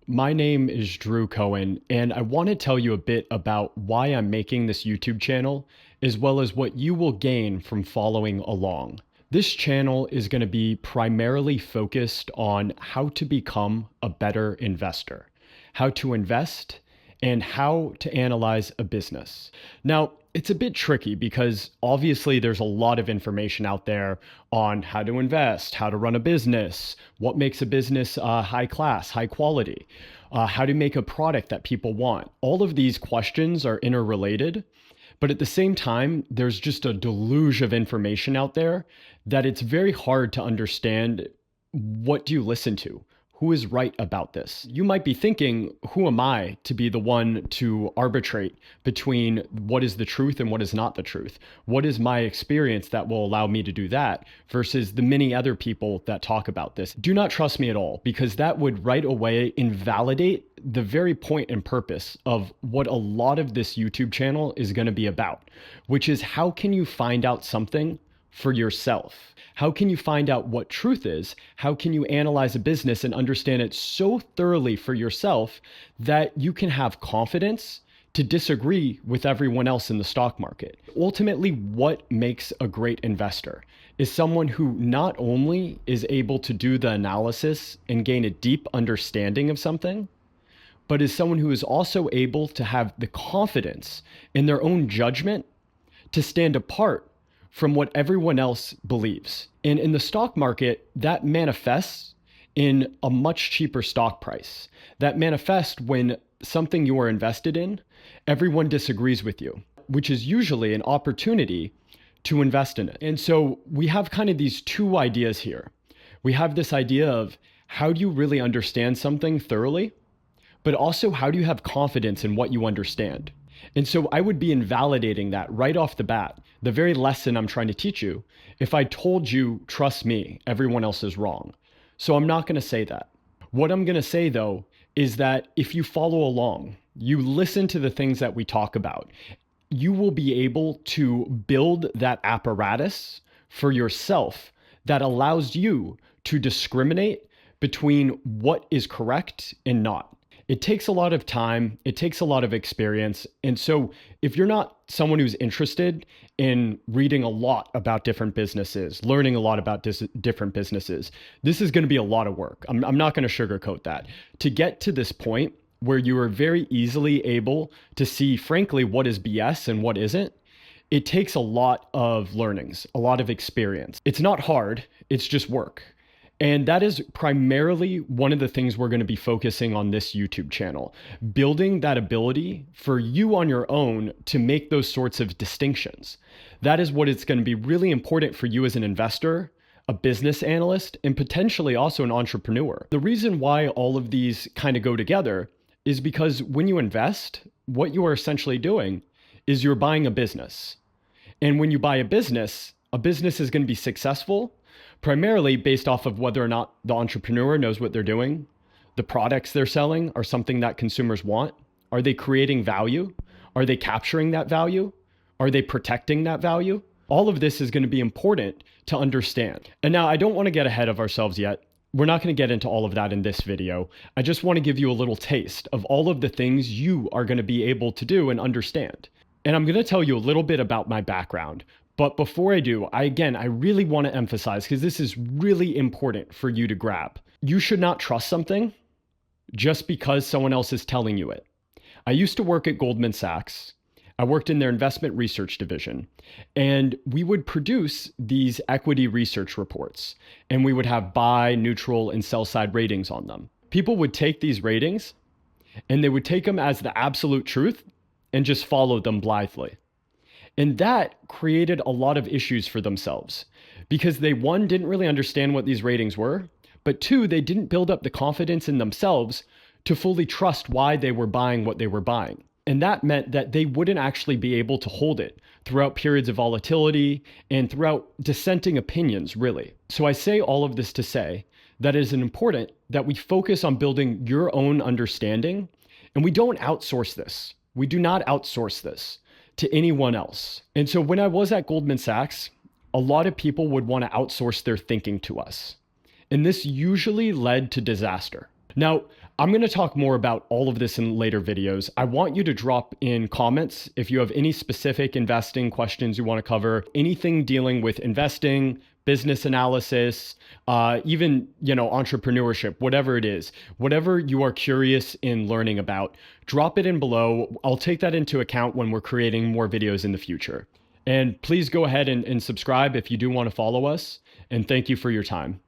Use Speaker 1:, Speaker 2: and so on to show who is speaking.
Speaker 1: My name is Drew Cohen, and I want to tell you a bit about why I'm making this YouTube channel, as well as what you will gain from following along. This channel is going to be primarily focused on how to become a better investor, how to invest, and how to analyze a business. Now, it's a bit tricky because obviously there's a lot of information out there on how to invest, how to run a business, what makes a business high class, high quality, how to make a product that people want. All of these questions are interrelated, but at the same time, there's just a deluge of information out there that it's very hard to understand. What do you listen to? Who is right about this? You might be thinking, who am I to be the one to arbitrate between what is the truth and what is not the truth? What is my experience that will allow me to do that versus the many other people that talk about this? Do not trust me at all, because that would right away invalidate the very point and purpose of what a lot of this YouTube channel is going to be about, which is how can you find out something for yourself? How can you find out what truth is? How can you analyze a business and understand it so thoroughly for yourself that you can have confidence to disagree with everyone else in the stock market? Ultimately, what makes a great investor is someone who not only is able to do the analysis and gain a deep understanding of something, but is someone who is also able to have the confidence in their own judgment to stand apart from what everyone else believes. And in the stock market, that manifests in a much cheaper stock price. That manifests when something you are invested in, everyone disagrees with you, which is usually an opportunity to invest in it. And so we have kind of these two ideas here. We have this idea of how do you really understand something thoroughly, but also how do you have confidence in what you understand? And so I would be invalidating that right off the bat, the very lesson I'm trying to teach you, if I told you, trust me, everyone else is wrong. So I'm not going to say that. What I'm going to say, though, is that if you follow along, you listen to the things that we talk about, you will be able to build that apparatus for yourself that allows you to discriminate between what is correct and not. It takes a lot of time. It takes a lot of experience. And so if you're not someone who's interested in reading a lot about different businesses, learning a lot about different businesses, this is going to be a lot of work. I'm not going to sugarcoat that. To get to this point where you are very easily able to see, frankly, what is BS and what isn't, it takes a lot of learnings, a lot of experience. It's not hard. It's just work. And that is primarily one of the things we're going to be focusing on this YouTube channel, building that ability for you on your own to make those sorts of distinctions. That is what it's going to be really important for you as an investor, a business analyst, and potentially also an entrepreneur. The reason why all of these kind of go together is because when you invest, what you are essentially doing is you're buying a business. And when you buy a business is going to be successful primarily based off of whether or not the entrepreneur knows what they're doing, the products they're selling are something that consumers want. Are they creating value? Are they capturing that value? Are they protecting that value? All of this is going to be important to understand. And now I don't want to get ahead of ourselves yet. We're not going to get into all of that in this video. I just want to give you a little taste of all of the things you are going to be able to do and understand. And I'm going to tell you a little bit about my background. But before I do, I really want to emphasize, because this is really important for you to grab. You should not trust something just because someone else is telling you it. I used to work at Goldman Sachs. I worked in their investment research division, and we would produce these equity research reports, and we would have buy, neutral, and sell side ratings on them. People would take these ratings and they would take them as the absolute truth and just follow them blithely. And that created a lot of issues for themselves because they, one, didn't really understand what these ratings were, but two, they didn't build up the confidence in themselves to fully trust why they were buying what they were buying. And that meant that they wouldn't actually be able to hold it throughout periods of volatility and throughout dissenting opinions, really. So I say all of this to say that it is important that we focus on building your own understanding, and we don't outsource this. We do not outsource this to anyone else. And so when I was at Goldman Sachs, a lot of people would want to outsource their thinking to us. And this usually led to disaster. Now, I'm going to talk more about all of this in later videos. I want you to drop in comments if you have any specific investing questions you want to cover, anything dealing with investing, business analysis, even, entrepreneurship, whatever it is, whatever you are curious in learning about, drop it in below. I'll take that into account when we're creating more videos in the future. And please go ahead and subscribe if you do want to follow us. And thank you for your time.